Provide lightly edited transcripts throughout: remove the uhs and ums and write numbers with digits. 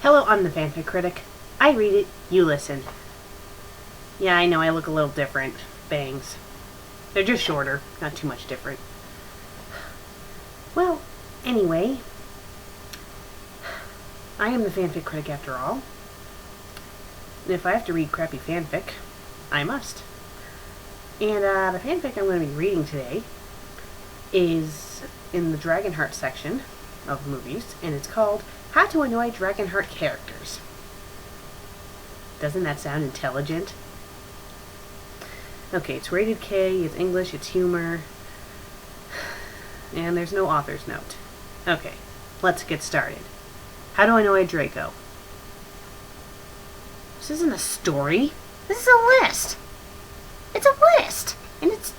Hello, I'm the FanFic Critic. I read it, you listen. Yeah, I know I look a little different. Bangs. They're just shorter, not too much different. Well, anyway, I am the FanFic Critic after all. And if I have to read crappy fanfic, I must. And the fanfic I'm going to be reading today is in the DragonHeart section of movies, and it's called How to Annoy DragonHeart Characters. Doesn't that sound intelligent? Okay, it's rated K, it's English, it's humor, and there's no author's note. Okay, let's get started. How to Annoy Draco. This isn't a story. This is a list. It's a list! And it's...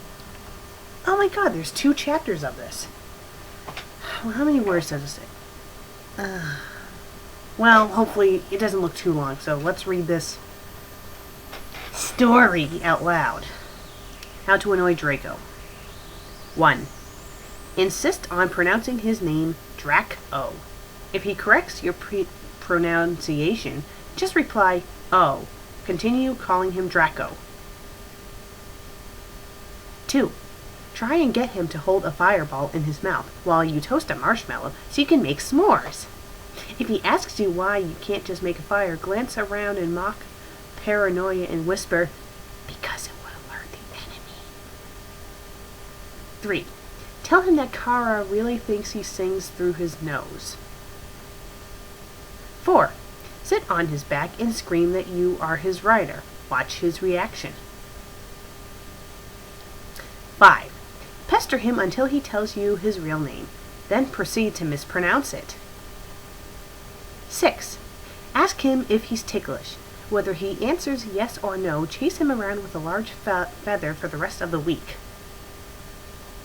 Oh my god, there's 2 chapters of this. Well, how many words does it say? Well, hopefully it doesn't look too long, so let's read this story out loud. How to Annoy Draco. 1. Insist on pronouncing his name Drac-O. If he corrects your pronunciation, just reply, "Oh." Continue calling him Draco. 2. Try and get him to hold a fireball in his mouth while you toast a marshmallow so you can make s'mores. If he asks you why you can't just make a fire, glance around in mock paranoia and whisper, "Because it would alert the enemy." 3. Tell him that Kara really thinks he sings through his nose. 4. Sit on his back and scream that you are his rider. Watch his reaction. 5. Pester him until he tells you his real name, then proceed to mispronounce it. 6. Ask him if he's ticklish. Whether he answers yes or no, chase him around with a large feather for the rest of the week.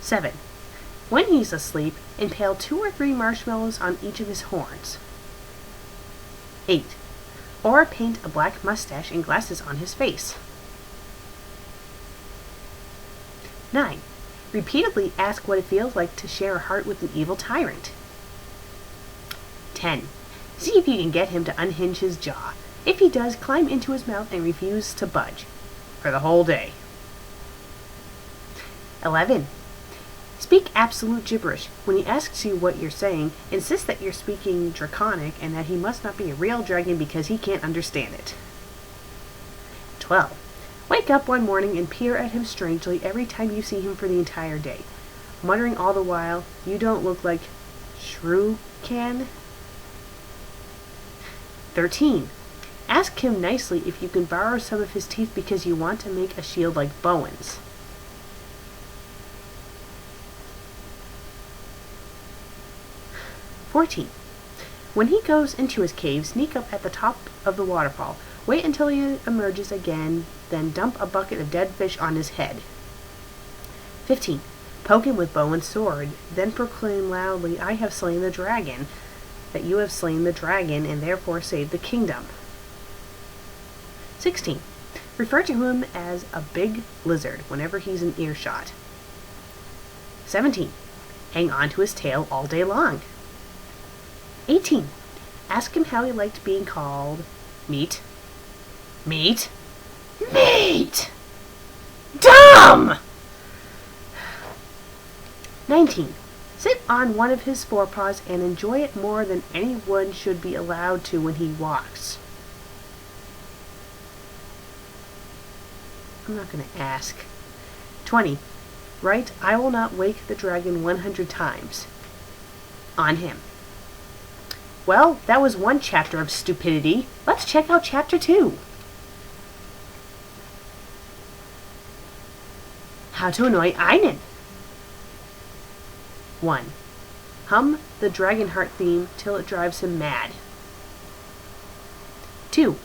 7. When he's asleep, impale 2 or 3 marshmallows on each of his horns. 8. Or paint a black mustache and glasses on his face. 9. Repeatedly ask what it feels like to share a heart with an evil tyrant. 10. See if you can get him to unhinge his jaw. If he does, climb into his mouth and refuse to budge. For the whole day. 11. Speak absolute gibberish. When he asks you what you're saying, insist that you're speaking Draconic and that he must not be a real dragon because he can't understand it. 12. Wake up one morning and peer at him strangely every time you see him for the entire day, muttering all the while, "You don't look like Shrew can." 13. Ask him nicely if you can borrow some of his teeth because you want to make a shield like Bowen's. 14. When he goes into his cave, sneak up at the top of the waterfall. Wait until he emerges again, then dump a bucket of dead fish on his head. 15. Poke him with Bowen's sword, then proclaim loudly, "I have slain the dragon," that you have slain the dragon and therefore saved the kingdom. 16. Refer to him as a big lizard whenever he's in earshot. 17. Hang on to his tail all day long. 18. Ask him how he liked being called meat. Meat? Meat! Dumb! 19. Sit on one of his forepaws and enjoy it more than anyone should be allowed to when he walks. I'm not going to ask. 20. Write, "I will not wake the dragon 100 times. On him. Well, that was one chapter of stupidity. Let's check out chapter 2. How to Annoy Einen. 1. Hum the DragonHeart theme till it drives him mad. 2.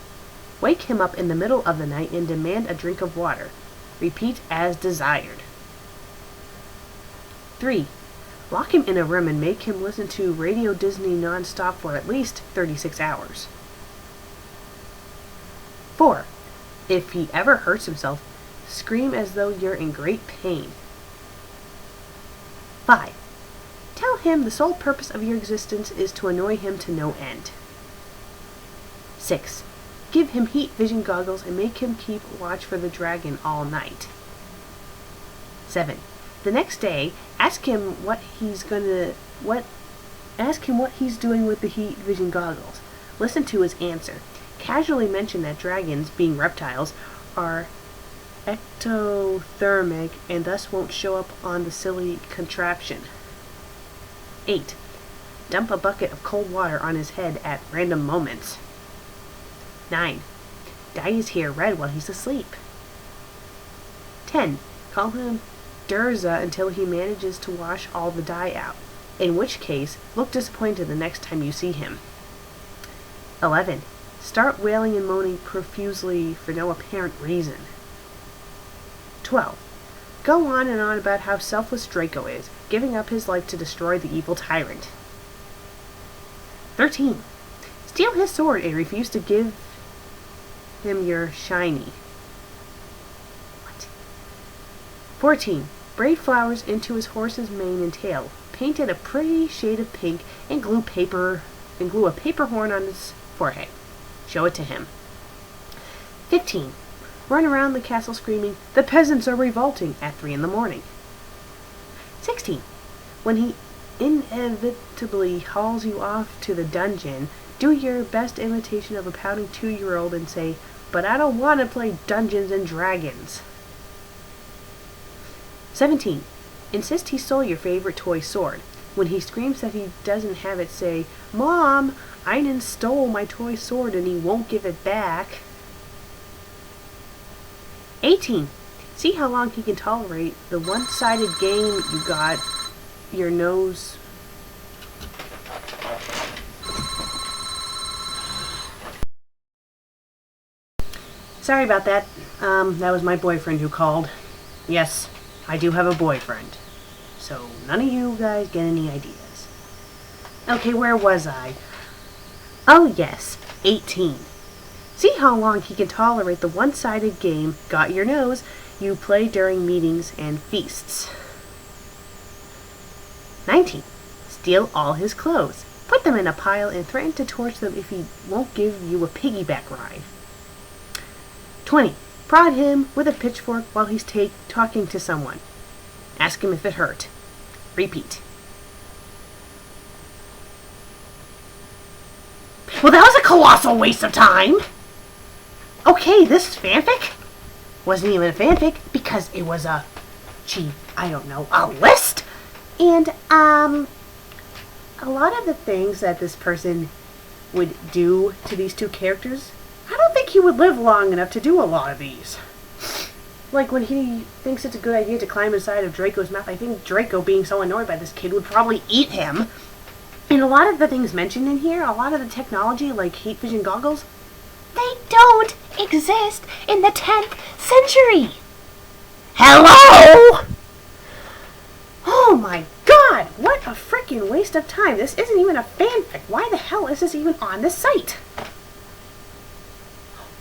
Wake him up in the middle of the night and demand a drink of water. Repeat as desired. 3. Lock him in a room and make him listen to Radio Disney non-stop for at least 36 hours. 4. If he ever hurts himself, scream as though you're in great pain. 5. Tell him the sole purpose of your existence is to annoy him to no end. 6. Give him heat vision goggles and make him keep watch for the dragon all night. 7. The next day, ask him what he's doing with the heat vision goggles. Listen to his answer. Casually mention that dragons, being reptiles, are ectothermic and thus won't show up on the silly contraption. 8. Dump a bucket of cold water on his head at random moments. 9. Dye his hair red while he's asleep. 10. Call him Durza until he manages to wash all the dye out, in which case, look disappointed the next time you see him. 11. Start wailing and moaning profusely for no apparent reason. 12. Go on and on about how selfless Draco is, giving up his life to destroy the evil tyrant. 13. Steal his sword and refuse to give him your shiny. What? 14. Braid flowers into his horse's mane and tail. Paint it a pretty shade of pink and glue a paper horn on his forehead. Show it to him. 15. Run around the castle screaming, "The peasants are revolting," at 3 a.m. 16. When he inevitably hauls you off to the dungeon, do your best imitation of a pouting 2-year-old and say, "But I don't want to play Dungeons and Dragons." 17. Insist he stole your favorite toy sword. When he screams that he doesn't have it, say, "Mom, Einen stole my toy sword and he won't give it back." 18. See how long he can tolerate the one-sided game you got your nose. Sorry about that. That was my boyfriend who called. Yes, I do have a boyfriend. So none of you guys get any ideas. Okay, where was I? Oh yes, 18. See how long he can tolerate the one-sided game, got your nose, you play during meetings and feasts. 19. Steal all his clothes. Put them in a pile and threaten to torch them if he won't give you a piggyback ride. 20. Prod him with a pitchfork while he's talking to someone. Ask him if it hurt. Repeat. Well, that was a colossal waste of time! Okay, this fanfic wasn't even a fanfic because it was a list. And, a lot of the things that this person would do to these two characters, I don't think he would live long enough to do a lot of these. Like, when he thinks it's a good idea to climb inside of Draco's mouth, I think Draco, being so annoyed by this kid, would probably eat him. And a lot of the things mentioned in here, a lot of the technology, like heat vision goggles, they don't exist in the 10th century! Hello?! Oh my god, what a freaking waste of time. This isn't even a fanfic. Why the hell is this even on this site?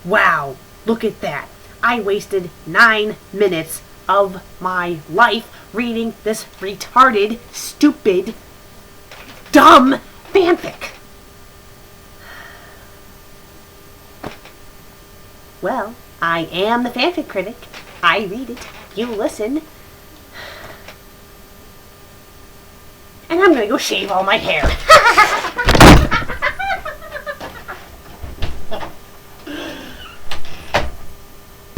Wow, look at that. I wasted 9 minutes of my life reading this retarded, stupid, dumb fanfic. Well, I am the FanFic Critic. I read it, you listen. And I'm gonna go shave all my hair.